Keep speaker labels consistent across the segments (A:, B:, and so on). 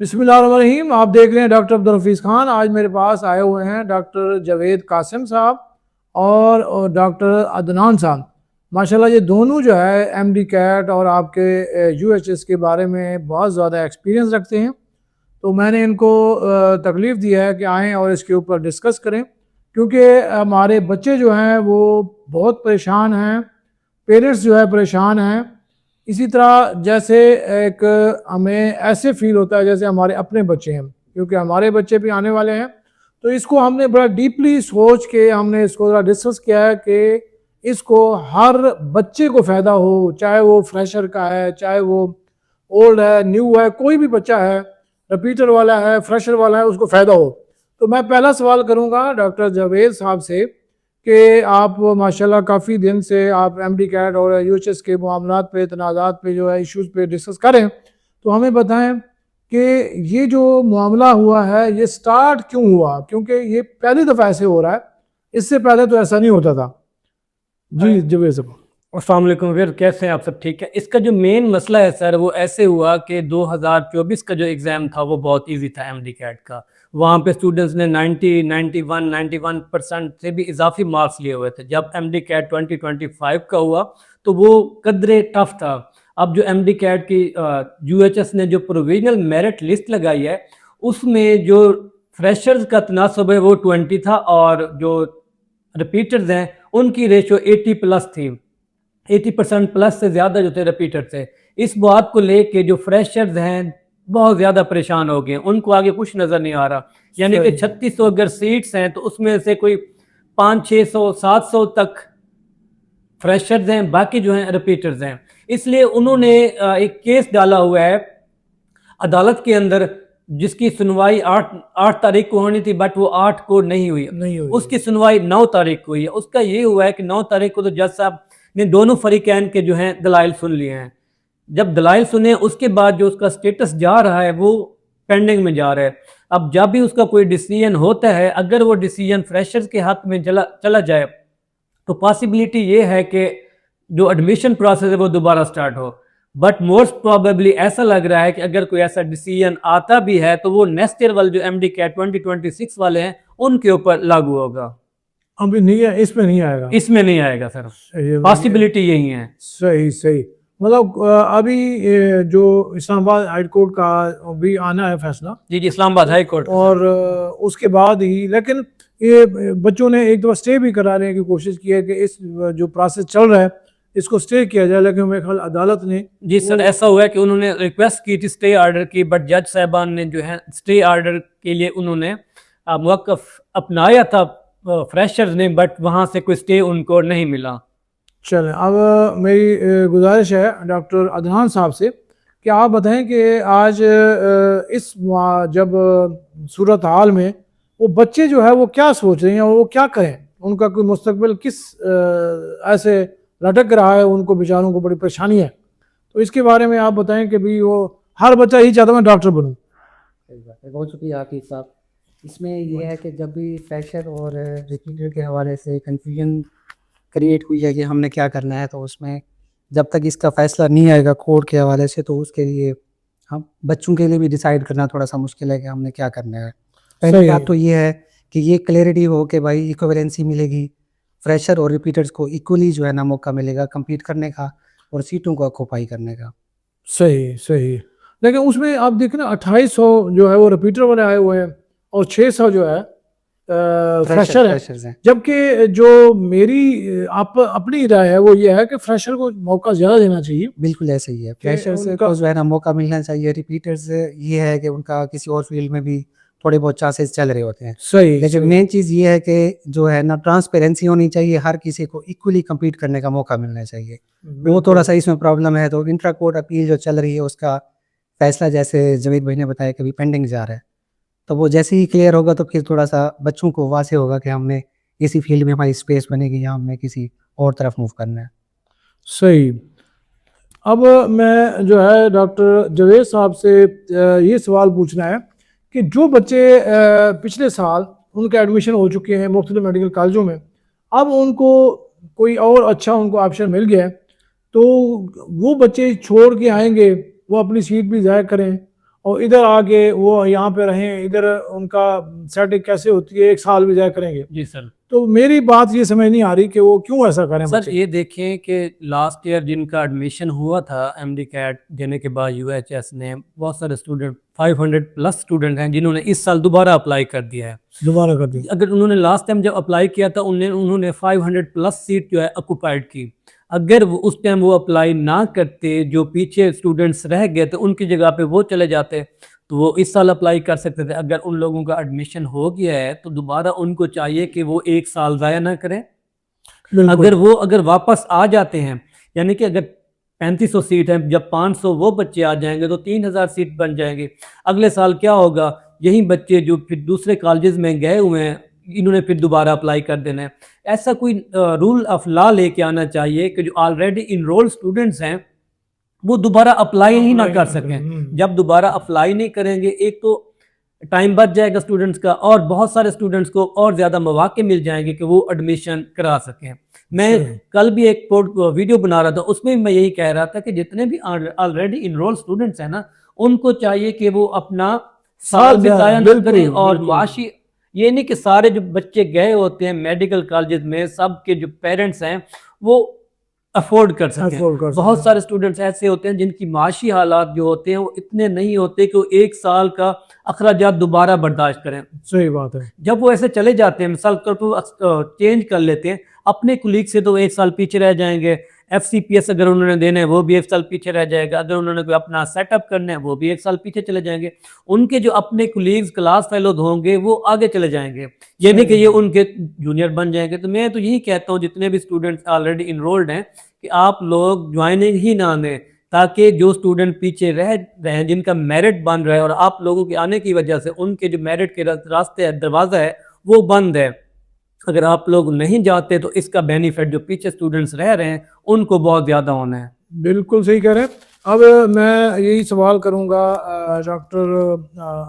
A: बिस्मिल्लाहिर्रहमानिर्रहीम। आप देख रहे हैं डॉक्टर अब्दुल हफीज़ खान। आज मेरे पास आए हुए हैं डॉक्टर जावेद कासिम साहब और डॉक्टर अदनान साहब। माशाल्लाह ये दोनों जो है एमडी कैट और आपके यूएचएस के बारे में बहुत ज़्यादा एक्सपीरियंस रखते हैं। तो मैंने इनको तकलीफ़ दिया है कि आएँ और इसके ऊपर डिस्कस करें, क्योंकि हमारे बच्चे जो हैं वो बहुत परेशान हैं, पेरेंट्स जो है परेशान हैं। इसी तरह जैसे एक हमें ऐसे फील होता है जैसे हमारे अपने बच्चे हैं, क्योंकि हमारे बच्चे भी आने वाले हैं। तो इसको हमने बड़ा डीपली सोच के हमने इसको ज़रा डिस्कस किया है कि इसको हर बच्चे को फ़ायदा हो, चाहे वो फ्रेशर का है, चाहे वो ओल्ड है, न्यू है, कोई भी बच्चा है, रिपीटर वाला है, फ्रेशर वाला है, उसको फ़ायदा हो। तो मैं पहला सवाल करूँगा डॉक्टर जावेद साहब से कि आप माशाल्लाह काफ़ी दिन से आप एमडी कैट और यूएचएस के मामलात पे, तनाज़ात पे जो है इश्यूज़ पे डिस्कस करें। तो हमें बताएं कि ये जो मामला हुआ है ये स्टार्ट क्यों हुआ, क्योंकि ये पहली दफ़ा ऐसे हो रहा है, इससे पहले तो ऐसा नहीं होता था। जी जवेद साहब।
B: अस्सलाम वालेकुम वीर, कैसे हैं आप? सब ठीक है। इसका जो मेन मसला है सर वो ऐसे हुआ कि 2024 का जो एग्ज़ाम था वो बहुत इजी था एमडी कैट का। वहाँ पे स्टूडेंट्स ने 90, 91% से भी इजाफी मार्क्स लिए हुए थे। जब एमडी कैट 2025 का हुआ तो वो कदरे टफ था। अब जो एमडी कैट की यूएचएस ने जो प्रोविजनल मेरिट लिस्ट लगाई है उसमें जो फ्रेशर्स का तनासब है वो 20 था और जो रिपीटर्स हैं उनकी रेशो 80 प्लस थी। 80% प्लस से ज़्यादा जो थे रिपीटर थे। इस बात को लेके जो फ्रेशर्स हैं बहुत ज़्यादा परेशान हो गए, उनको आगे कुछ नज़र नहीं आ रहा। यानी कि 3600 अगर सीट्स हैं तो उसमें से कोई 500-600-700 तक फ्रेशर्स हैं, बाकी जो हैं रिपीटर्स हैं। इसलिए उन्होंने एक केस डाला हुआ है अदालत के अंदर, जिसकी सुनवाई 8 तारीख को होनी थी, बट वो 8 को नहीं हुई। उसकी सुनवाई 9 तारीख को हुई है। उसका ये हुआ है कि 9 तारीख को तो जज साहब ने दोनों फरीकैन के जो हैं दलाइल सुन लिए हैं। जब दलाइल सुने उसके बाद जो उसका स्टेटस जा रहा है वो पेंडिंग में जा रहा है। अब जब भी उसका कोई डिसीजन होता है, अगर वो डिसीजन फ्रेशर्स के हक में चला जाए तो पॉसिबिलिटी ये है कि जो एडमिशन प्रोसेस है वो दोबारा स्टार्ट हो। बट मोस्ट प्रोबेबली ऐसा लग रहा है कि अगर कोई ऐसा डिसीजन आता भी है तो वो नेक्स्ट ईयर वाले जो एमडी कैट 2026 वाले हैं उनके ऊपर लागू होगा।
A: अभी नहीं है, इसमें नहीं आएगा।
B: इसमें नहीं आएगा सर, पॉसिबिलिटी यही है।
A: सही सही। मतलब अभी जो इस्लामाबाद हाई कोर्ट का भी आना है फैसला।
B: जी जी, इस्लामाबाद हाई कोर्ट
A: और उसके बाद ही, लेकिन ये बच्चों ने एक दफ़ा स्टे भी कराने की कोशिश की है कि इस जो प्रोसेस चल रहा है इसको स्टे किया जाए, लेकिन मेरे ख्याल अदालत ने। जी
B: सर, ऐसा हुआ है कि उन्होंने रिक्वेस्ट की थी स्टे ऑर्डर की, बट जज साहबान ने जो है स्टे ऑर्डर के लिए उन्होंने मौक़िफ़ अपनाया था फ्रेशर्स ने, बट वहाँ से कोई स्टे उनको नहीं मिला।
A: चलें, अब मेरी गुजारिश है डॉक्टर अदनान साहब से कि आप बताएं कि आज इस जब सूरत हाल में वो बच्चे जो है वो क्या सोच रहे हैं और वो क्या करें, उनका कोई मुस्तकबिल किस ऐसे लटक रहा है, उनको बेचारों को बड़ी परेशानी है। तो इसके बारे में आप बताएं कि भी वो हर बच्चा ही चाहता मैं डॉक्टर बनूँ।
C: बहुत शुक्रिया हाफिज़ साहब। इसमें यह है कि जब भी फ्रेशर और रिपीटर के हवाले से कन्फ्यूजन क्रिएट हुई है कि हमने क्या करना है, तो उसमें जब तक इसका फ़ैसला नहीं आएगा कोर्ट के हवाले से तो उसके लिए हम बच्चों के लिए भी डिसाइड करना थोड़ा सा मुश्किल है कि हमने क्या करना है। पहली बात तो ये है कि ये क्लैरिटी हो कि भाई इक्विवेलेंसी मिलेगी, फ्रेशर और रिपीटर्स को इक्वली जो है ना मौका मिलेगा कम्पीट करने का और सीटों को ऑक्यूपाई करने का।
A: सही सही। लेकिन उसमें आप देखें ना 2800 जो है वो रिपीटर वाले आए हुए हैं और 600 जो है फ्रेशर है। जबकि जो मेरी अपनी राय है वो ये है कि फ्रेशर को मौका ज़्यादा देना चाहिए।
C: बिल्कुल ऐसे ही है, फ्रेशर को जो है ना मौका मिलना चाहिए। रिपीटर्स ये है कि उनका किसी और फील्ड में भी थोड़े बहुत चांसेस चल रहे होते हैं।
A: सही।
C: लेकिन मेन चीज़ ये है कि जो है ना ट्रांसपेरेंसी होनी चाहिए, हर किसी को इक्वली कम्पीट करने का मौका मिलना चाहिए। वो थोड़ा सा इसमें प्रॉब्लम है। तो इंट्रा कोर्ट अपील जो चल रही है उसका फैसला, जैसे जवेद भाई ने बताया, कभी पेंडिंग जा रहा है, तो वो जैसे ही क्लियर होगा तो फिर थोड़ा सा बच्चों को वासे होगा कि हमने इसी फील्ड में हमारी स्पेस बनेगी या हमने किसी और तरफ मूव करना है।
A: सही। अब मैं जो है डॉक्टर जावेद साहब से ये सवाल पूछना है कि जो बच्चे पिछले साल उनके एडमिशन हो चुके हैं मुख्तलिफ मेडिकल कॉलेजों में, अब उनको कोई और अच्छा उनको ऑप्शन मिल गया है, तो वो बच्चे छोड़ के आएंगे, वो अपनी सीट भी ज़ाया करें और इधर आके वो यहाँ पे रहें, इधर उनका सेटिंग कैसे होती है, 1 साल भी जाया करेंगे।
B: जी सर।
A: तो मेरी बात ये समझ नहीं आ रही कि वो क्यों ऐसा करें
B: सर
A: बच्चे।
B: ये देखें कि लास्ट ईयर जिनका एडमिशन हुआ था एमडी कैट देने के बाद यूएचएस ने, बहुत सारे स्टूडेंट 500 प्लस स्टूडेंट हैं जिन्होंने इस साल दोबारा अप्लाई कर दिया है।
A: दोबारा कर दी।
B: अगर उन्होंने लास्ट टाइम जब अप्लाई किया था उन्होंने 500 प्लस सीट जो है ऑक्युपाइड की। अगर वो उस टाइम वो अप्लाई ना करते, जो पीछे स्टूडेंट्स रह गए थे उनकी जगह पे वो चले जाते, तो वो इस साल अप्लाई कर सकते थे। अगर उन लोगों का एडमिशन हो गया है तो दोबारा उनको चाहिए कि वो 1 साल ज़ाया ना करें। अगर वापस आ जाते हैं, यानी कि अगर 3500 सीट है, जब 500 वो बच्चे आ जाएंगे तो 3000 सीट बन जाएंगे। अगले साल क्या होगा, यही बच्चे जो फिर दूसरे कॉलेजेस में गए हुए हैं इन्होंने फिर दोबारा अप्लाई कर देना है। ऐसा कोई रूल ऑफ लॉ लेके आना चाहिए कि जो ऑलरेडी इनरोल्ड स्टूडेंट्स हैं वो दोबारा अप्लाई ही ना कर सकें। जब दोबारा अप्लाई नहीं करेंगे, एक तो टाइम बच जाएगा स्टूडेंट्स का, और बहुत सारे स्टूडेंट्स को और ज़्यादा मौके मिल जाएंगे कि वो एडमिशन करा सकें। मैं कल भी एक वीडियो बना रहा था, उसमें मैं यही कह रहा था कि जितने भी ऑलरेडी इनरोल स्टूडेंट्स हैं ना, उनको चाहिए कि वो अपना साल भी ज़ाया ना करें। और माशी ये नहीं कि सारे जो बच्चे गए होते हैं मेडिकल कॉलेज में, सब के जो पेरेंट्स हैं वो अफोर्ड कर सकें। बहुत सारे स्टूडेंट्स ऐसे होते हैं जिनकी माशी हालात जो होते हैं वो इतने नहीं होते कि वो 1 साल का अखराजात दोबारा बर्दाश्त करें।
A: सही बात है।
B: जब वो ऐसे चले जाते हैं, मिसाल के तौर पर चेंज कर लेते हैं अपने कुलीग से, तो 1 साल पीछे रह जाएंगे। FCPS अगर उन्होंने देने हैं वो भी 1 साल पीछे रह जाएगा। अगर उन्होंने कोई अपना सेटअप करना है वो भी 1 साल पीछे चले जाएंगे। उनके जो अपने कुलीग्स क्लास फेलोज होंगे वो आगे चले जाएंगे, ये नहीं कि ये उनके जूनियर बन जाएंगे। तो मैं तो यही कहता हूँ जितने भी स्टूडेंट्स ऑलरेडी इनरोल्ड हैं कि आप लोग ज्वाइनिंग ही ना दें, ताकि जो स्टूडेंट पीछे रह रहे हैं जिनका मेरिट बन रहा है और आप लोगों के आने की वजह से उनके जो मेरिट के रास्ते है, दरवाज़ा है वो बंद है, अगर आप लोग नहीं जाते तो इसका बेनिफिट जो पीछे स्टूडेंट्स रह रहे हैं उनको बहुत ज़्यादा होना है।
A: बिल्कुल सही कह रहे हैं। अब मैं यही सवाल करूंगा डॉक्टर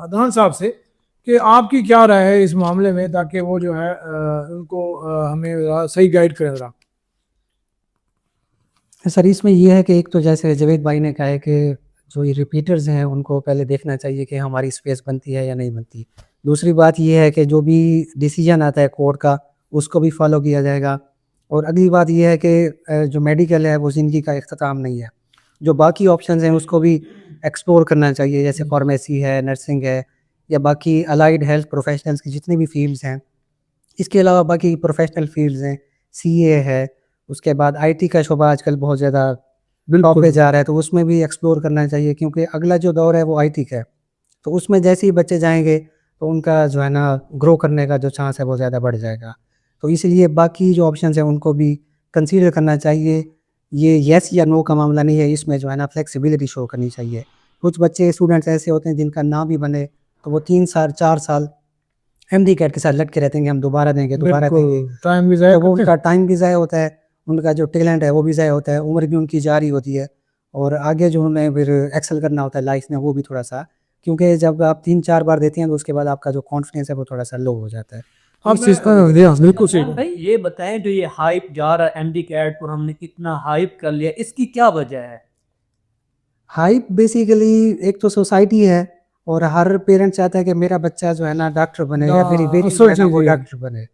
A: अदनान साहब से कि आपकी क्या राय है इस मामले में, ताकि वो जो है उनको हमें सही गाइड करें ज़रा।
C: सर इसमें ये है कि एक तो जैसे जावेद भाई ने कहा है कि जो ये रिपीटर्स हैं उनको पहले देखना चाहिए कि हमारी स्पेस बनती है या नहीं बनती। दूसरी बात ये है कि जो भी डिसीजन आता है कोर्ट का उसको भी फॉलो किया जाएगा। और अगली बात ये है कि जो मेडिकल है वो ज़िंदगी का इख्तिताम नहीं है, जो बाकी ऑप्शंस हैं उसको भी एक्सप्लोर करना चाहिए, जैसे फार्मेसी है, नर्सिंग है, या बाकी अलाइड हेल्थ प्रोफेशनल्स की जितनी भी फील्ड्स हैं। इसके अलावा बाकी प्रोफेशनल फील्ड्स हैं, CA है, उसके बाद IT का शोबा आजकल बहुत ज़्यादा टॉप पे जा रहा है, तो उसमें भी एक्सप्लोर करना चाहिए, क्योंकि अगला जो दौर है वो IT का है। तो उसमें जैसे ही बच्चे जाएंगे तो उनका जो है ना ग्रो करने का जो चांस है वो ज़्यादा बढ़ जाएगा। तो इसलिए बाकी जो ऑप्शंस हैं उनको भी कंसीडर करना चाहिए। ये येस या नो का मामला नहीं है, इसमें जो है ना फ्लेक्सिबिलिटी शो करनी चाहिए। कुछ बच्चे स्टूडेंट्स ऐसे होते हैं जिनका ना भी बने तो वो 3 साल 4 साल MD कैट के साथ लटके रहते हैं कि हम दोबारा देंगे,
A: टाइम भी ज़ाया,
C: तो वो उनका टाइम भी ज़ाया होता है, उनका जो टैलेंट है वो भी ज़ाया होता है, उम्र भी उनकी जा रही होती है, और आगे जो उन्हें फिर एक्सेल करना होता है लाइफ में वो भी थोड़ा सा, क्योंकि जब आप 3-4 बार देते हैं तो उसके बाद आपका जो कॉन्फिडेंस है वो थोड़ा सा लो हो जाता है।
A: बिल्कुल सही।
B: भाई ये बताएं जो ये हाइप जा रहा है MD कैट पर, हमने कितना हाइप कर लिया, इसकी क्या वजह है?
C: हाइप बेसिकली एक तो सोसाइटी है, और हर पेरेंट चाहता है कि मेरा बच्चा जो है ना डॉक्टर बने या फिर बेटी जो है ना वो डॉक्टर बने,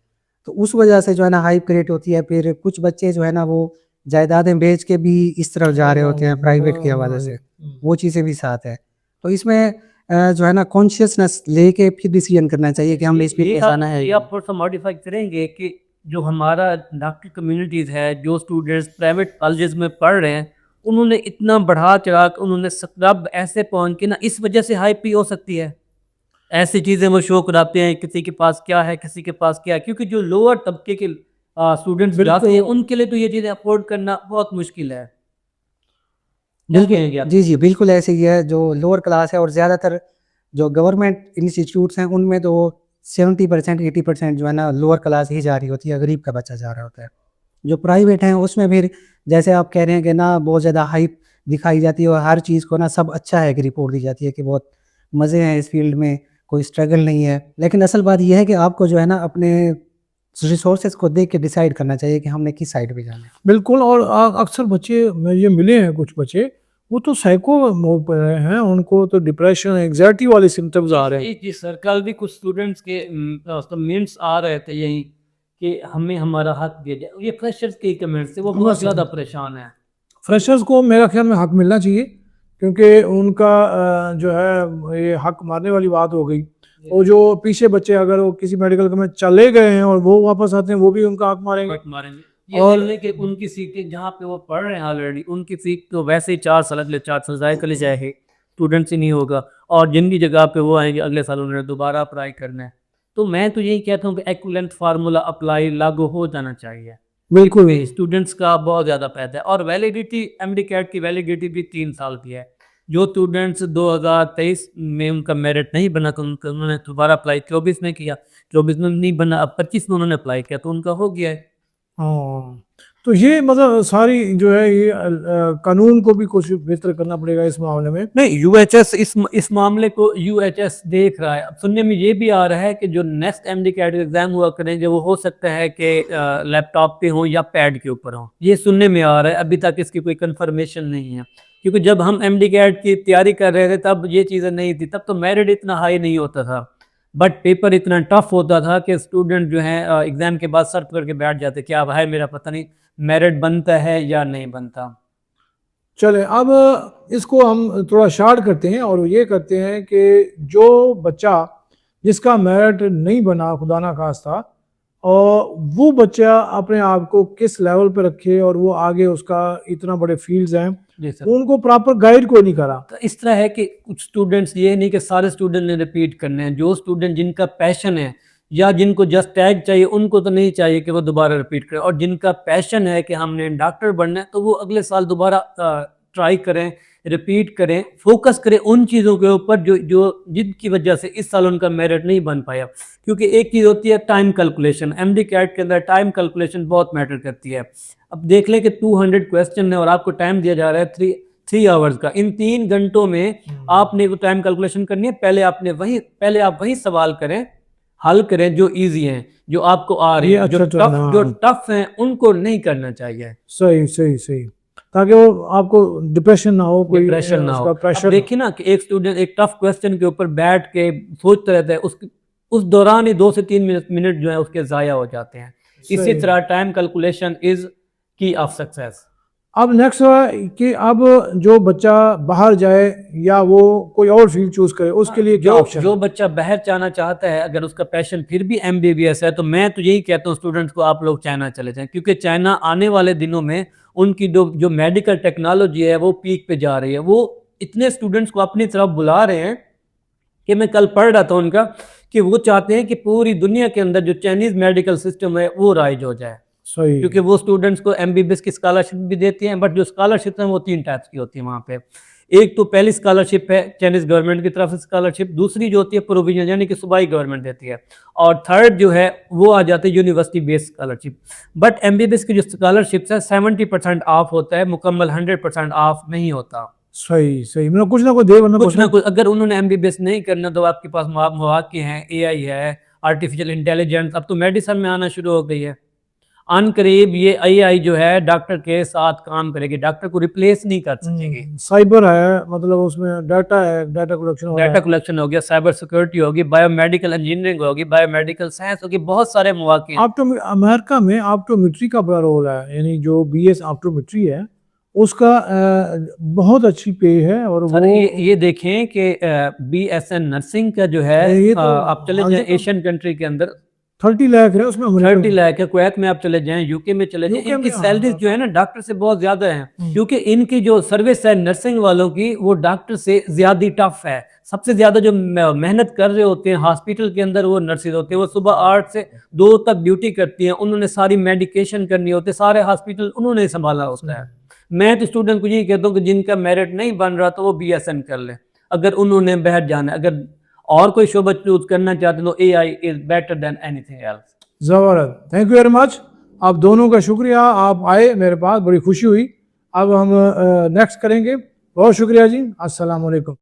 C: तो उस वजह से जो है ना हाइप क्रिएट होती है। फिर कुछ बच्चे जो है ना वो जायदादें बेच के भी इस तरफ जा रहे होते हैं प्राइवेट के हवाले से, वो चीज़ें भी साथ है। तो इसमें जो है ना कॉन्शियसनेस लेके फिर डिसीजन करना चाहिए कि हमने इस पे आना है।
B: ये आप थोड़ा सा मॉडिफाई करेंगे कि जो हमारा डॉक्टर कम्युनिटीज़ है, जो स्टूडेंट्स प्राइवेट कॉलेजेस में पढ़ रहे हैं, उन्होंने इतना बढ़ा चढ़ा के उन्होंने सब ऐसे पहुँच के ना, इस वजह से हाइप भी हो सकती है। ऐसी चीज़ें वो शो कराते हैं, किसी के पास क्या है, किसी के पास क्या है, क्योंकि जो लोअर तबके के स्टूडेंट्स जाते हैं उनके लिए तो ये चीज़ें अफोर्ड करना बहुत मुश्किल है।
C: जी जी बिल्कुल ऐसे ही है। जो लोअर क्लास है और ज़्यादातर जो गवर्नमेंट इंस्टीट्यूट्स हैं उनमें तो 70% 80% जो है ना लोअर क्लास ही जा रही होती है, गरीब का बच्चा जा रहा होता है। जो प्राइवेट हैं उसमें फिर जैसे आप कह रहे हैं कि ना बहुत ज़्यादा हाइप दिखाई जाती है और हर चीज़ को ना सब अच्छा है कि रिपोर्ट दी जाती है कि बहुत मज़े हैं इस फील्ड में, कोई स्ट्रगल नहीं है। लेकिन असल बात यह है कि आपको जो है ना अपने रिसोर्सेज को देख के डिसाइड करना चाहिए कि हमने किस साइड पे जाना है।
A: बिल्कुल। और अक्सर बच्चे ये मिले हैं, कुछ बच्चे वो तो साइको हो पे हैं, उनको तो डिप्रेशन एंग्जाइटी वाले सिम्टम्स आ रहे हैं।
B: जी सर, कल भी कुछ स्टूडेंट्स के कमेंट्स आ रहे थे यही कि हमें हमारा हक दिया जाए। ये फ्रेशर्स के कमेंट्स थे, वो बहुत ज़्यादा परेशान हैं।
A: फ्रेशर्स को मेरा ख्याल में हक मिलना चाहिए, क्योंकि उनका जो है ये हक मारने वाली बात हो गई। और जो पीछे बच्चे अगर वो किसी मेडिकल में चले गए हैं और वो वापस आते हैं, वो भी उनका हक मारेंगे।
B: हक मारेंगे। ये
A: और
B: नहीं कि उनकी सीटें जहाँ पे वो पढ़ रहे हैं ऑलरेडी, उनकी सीट तो वैसे ही 4 साल अगले 4 साल ज़ाया चले जाएगी, स्टूडेंट्स ही नहीं होगा। और जिनकी जगह पे वो आएंगे अगले साल उन्होंने दोबारा अप्लाई करना है। तो मैं तो यही कहता हूँ कि एक्विवेलेंट फार्मूला अप्लाई लागू हो जाना चाहिए।
A: बिल्कुल भी
B: स्टूडेंट्स का बहुत ज़्यादा फायदा है। और वैलिडिटी एमडी कैट की वैलिडिटी भी 3 साल की है। जो स्टूडेंट्स 2023 में उनका मेरिट नहीं बना तो उन्होंने दोबारा अप्लाई 24 में किया, 24 में नहीं बना, अब 25 में उन्होंने अप्लाई किया तो उनका हो गया है।
A: हाँ, तो ये मतलब सारी जो है ये कानून को भी कुछ बेहतर करना पड़ेगा इस मामले में।
B: नहीं, यूएचएस इस मामले को यूएचएस देख रहा है। अब सुनने में ये भी आ रहा है कि जो नेक्स्ट एमडी कैट एग्जाम हुआ करेंगे वो हो सकता है कि लैपटॉप पे हो या पैड के ऊपर हो। ये सुनने में आ रहा है, अभी तक इसकी कोई कंफर्मेशन नहीं है। क्योंकि जब हम एमडी कैट की तैयारी कर रहे थे तब ये चीज़ें नहीं थी, तब तो मेरिट इतना हाई नहीं होता था, बट पेपर इतना टफ होता था कि स्टूडेंट जो है एग्ज़ाम के बाद सर पकड़ के बैठ जाते, क्या भाई मेरा पता नहीं मेरिट बनता है या नहीं बनता।
A: चले अब इसको हम थोड़ा शार्ट करते हैं और ये करते हैं कि जो बच्चा जिसका मेरिट नहीं बना खुदा ना खास्ता, और वो बच्चा अपने आप को किस लेवल पे रखे और वो आगे उसका इतना बड़े फील्ड्स हैं,
B: जी सर।
A: वो उनको प्रॉपर गाइड कोई नहीं करा।
B: तो इस तरह है कि कुछ स्टूडेंट्स, ये नहीं कि सारे स्टूडेंट ने रिपीट करने हैं। जो स्टूडेंट जिनका पैशन है या जिनको जस्ट टैग चाहिए उनको तो नहीं चाहिए कि वो दोबारा रिपीट करें, और जिनका पैशन है कि हमने डॉक्टर बनना है तो वो अगले साल दोबारा ट्राई करें, रिपीट करें, फोकस करें उन चीज़ों के ऊपर जो जो जिनकी वजह से इस साल उनका मेरिट नहीं बन पाया। क्योंकि एक चीज़ होती है टाइम कैलकुलेशन, एमडी कैट के अंदर टाइम कैलकुलेशन बहुत मैटर करती है। अब देख लें कि 200 क्वेश्चन है और आपको टाइम दिया जा रहा है 3 आवर्स का। इन 3 घंटों में आपने वो टाइम कैलकुलेशन करनी है। पहले आप वही सवाल करें, हल करें जो इजी हैं, जो आपको आ रही है। जो टफ हैं उनको नहीं करना चाहिए।
A: सही सही सही, ताकि वो आपको डिप्रेशन ना हो, कोई
B: प्रेशर ना हो।
A: प्रेशर।
B: देखिए ना कि एक स्टूडेंट एक टफ क्वेश्चन के ऊपर बैठ के सोचता रहता है, उस दौरान ही 2 से 3 मिनट जो है उसके ज़ाया हो जाते हैं। इसी तरह टाइम कैलकुलेशन इज की ऑफ सक्सेस।
A: अब नेक्स्ट है कि अब जो बच्चा बाहर जाए या वो कोई और फील्ड चूज करे, उसके लिए क्या ऑप्शन?
B: जो बच्चा बाहर जाना चाहता है, अगर उसका पैशन फिर भी एमबीबीएस है, तो मैं तो यही कहता हूँ स्टूडेंट्स को आप लोग चाइना चले जाएं। क्योंकि चाइना आने वाले दिनों में उनकी जो मेडिकल टेक्नोलॉजी है वो पीक पे जा रही है। वो इतने स्टूडेंट्स को अपनी तरफ बुला रहे हैं कि मैं कल पढ़ रहा था उनका कि वो चाहते हैं कि पूरी दुनिया के अंदर जो चाइनीज़ मेडिकल सिस्टम है वो राइज हो जाए।
A: सही।
B: क्योंकि वो स्टूडेंट्स को एमबीबीएस की स्कॉलरशिप भी देती हैं, बट जो स्कॉलरशिप है वो 3 टाइप्स की होती है वहाँ पे। एक तो पहली स्कॉलरशिप है चाइनीज़ गवर्नमेंट की तरफ से स्कॉलरशिप, दूसरी जो होती है प्रोविजनल यानी कि सूबाई गवर्नमेंट देती है, और थर्ड जो है वो आ जाती है university based scholarship. But MBBS की जो स्कॉलरशिप है 70% ऑफ होता है, मुकम्मल 100% ऑफ नहीं होता।
A: सही सही, मतलब कुछ ना कुछ दे, वरना
B: कुछ ना कुछ। अगर उन्होंने एमबीबीएस नहीं करना तो आपके पास मौके हैं, एआई है, आर्टिफिशियल इंटेलिजेंस, अब तो मेडिसिन में आना शुरू हो गई है। अनकरीब ये एआई जो है डॉक्टर के साथ काम करेगी, डॉक्टर को रिप्लेस नहीं कर सकेगी।
A: साइबर है, मतलब उसमें डाटा है, डाटा कलेक्शन
B: हो गया, साइबर सिक्योरिटी होगी, बायोमेडिकल इंजीनियरिंग होगी, बायोमेडिकल साइंस होगी, बहुत सारे मौके हैं।
A: अमेरिका में ऑप्टोमेट्री का बड़ा रोल है, यानी जो बीएस ऑप्टोमेट्री है उसका बहुत अच्छी पे है। और वो
B: ये देखें कि बीएसएन नर्सिंग का जो है आप चले जाएं एशियन कंट्री के अंदर
A: 30 लाख है उसमें,
B: 30 लाख है। कुवैत में आप चले जाएं, यूके में चले जाएं, इनकी सैलरीज जो है ना डॉक्टर से बहुत ज्यादा हैं। क्योंकि इनकी जो सर्विस है नर्सिंग वालों की वो डॉक्टर से ज्यादा टफ है। सबसे ज्यादा जो मेहनत कर रहे होते हैं हॉस्पिटल के अंदर वो नर्सेज होते हैं। वो सुबह 8 से 2 तक ड्यूटी करती हैं, उन्होंने सारी मेडिकेशन करनी होती है, सारे हॉस्पिटल उन्होंने संभाला होता है। मैं तो स्टूडेंट को यही कहता हूँ कि जिनका मेरिट नहीं बन रहा तो वो बीएसएन कर ले, अगर उन्होंने बाहर जाना है। अगर और कोई शोबा चूज करना चाहते तो AI is better than anything else.
A: ज़बरदस्त, थैंक यू वेरी मच। आप दोनों का शुक्रिया, आप आए मेरे पास, बड़ी खुशी हुई। अब हम नेक्स्ट करेंगे। बहुत शुक्रिया जी, अस्सलाम वालेकुम।